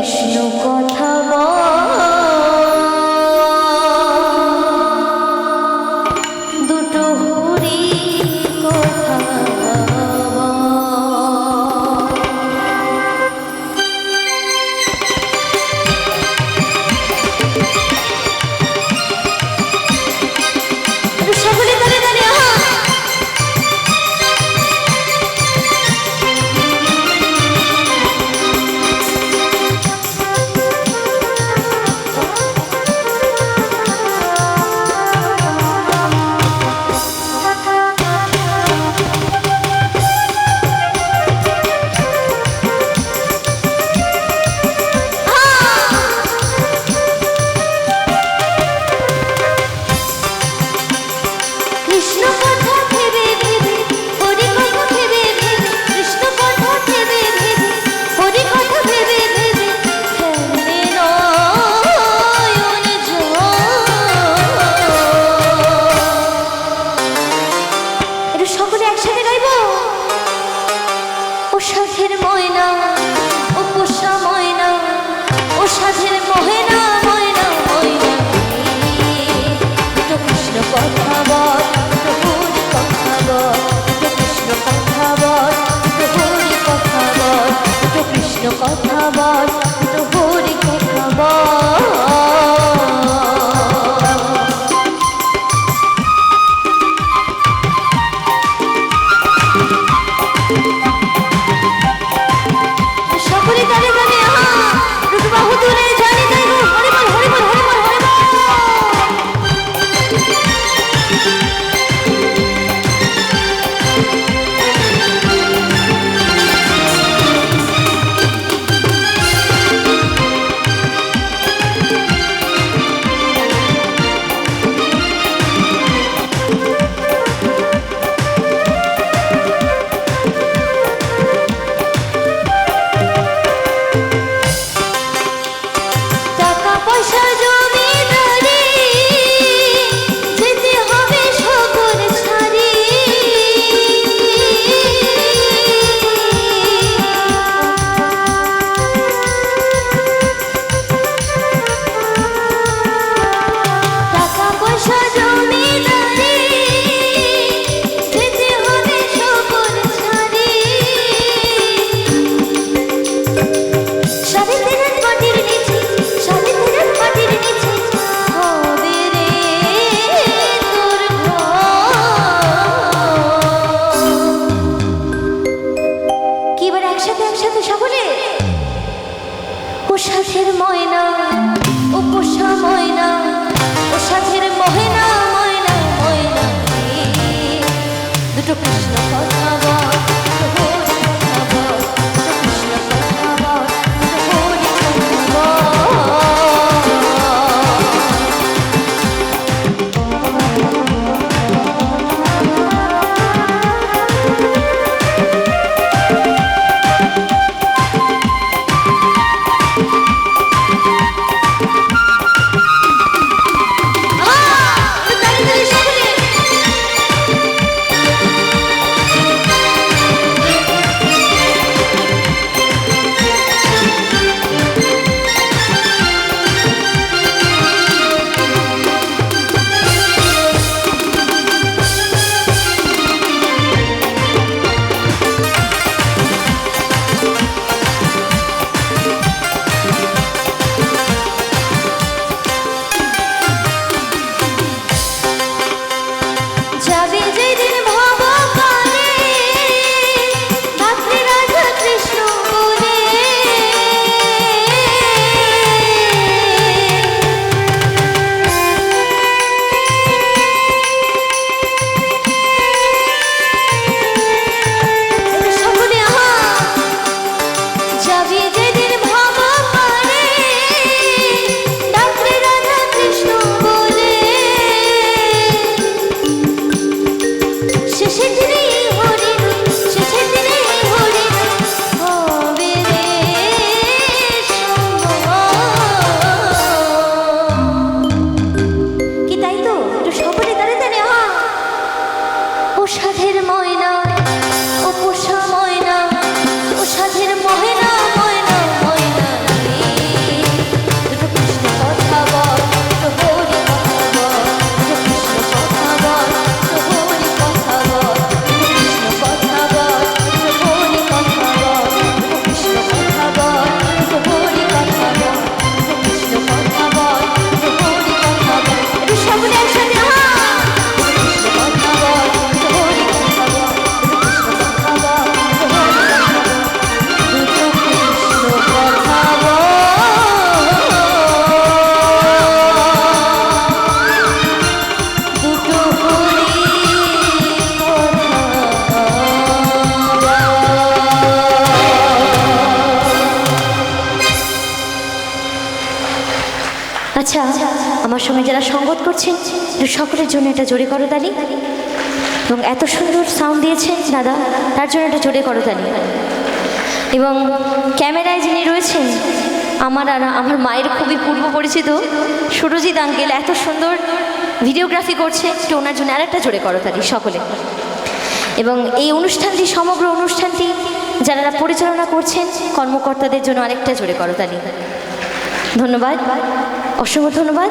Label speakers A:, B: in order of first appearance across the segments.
A: কৃষ্ণ কথা দুটো হরি কথা সকলে তালে তালে সাধের ময়না ও পোষা ময়না ও সাধের ময়না ময়না ময়না দুটো কৃষ্ণ কথা বল দুটো হরি কথা বল দুটো কৃষ্ণ কথা বল দুটো হরি কথা বল দুটো কৃষ্ণ কথা বল দুটো হরি কথা বল সাধের ময়না ও পোষা ময়না ও সাধের ময়না ময়না ময়না দুটো কৃষ্ণ কথা বল দুটো হরি কথা বল দুটো কৃষ্ণ কথা বল দুটো হরি কথা বল আচ্ছা, আমার সঙ্গে যারা সঙ্গত করছেন সকলের জন্য এটা জোরে করতালি, এবং এত সুন্দর সাউন্ড দিয়েছেন দাদা, তার জন্য একটা জোরে করতালি। এবং ক্যামেরায় যিনি রয়েছেন আমার আর আমার মায়ের খুবই পূর্ব পরিচিত সুরজিৎ আঙ্কেল, এত সুন্দর ভিডিওগ্রাফি করছে, একটু ওনার জন্য আরেকটা জোরে করতালি সকলে। এবং এই অনুষ্ঠানটি, সমগ্র অনুষ্ঠানটি যারা পরিচালনা করছেন কর্মকর্তাদের জন্য আরেকটা জোরে করতালি। ধন্যবাদ, অসংখ্য ধন্যবাদ।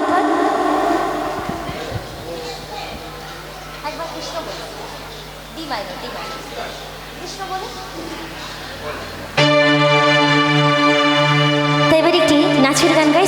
A: তাই এবার একটি নাচের গান গাইছি।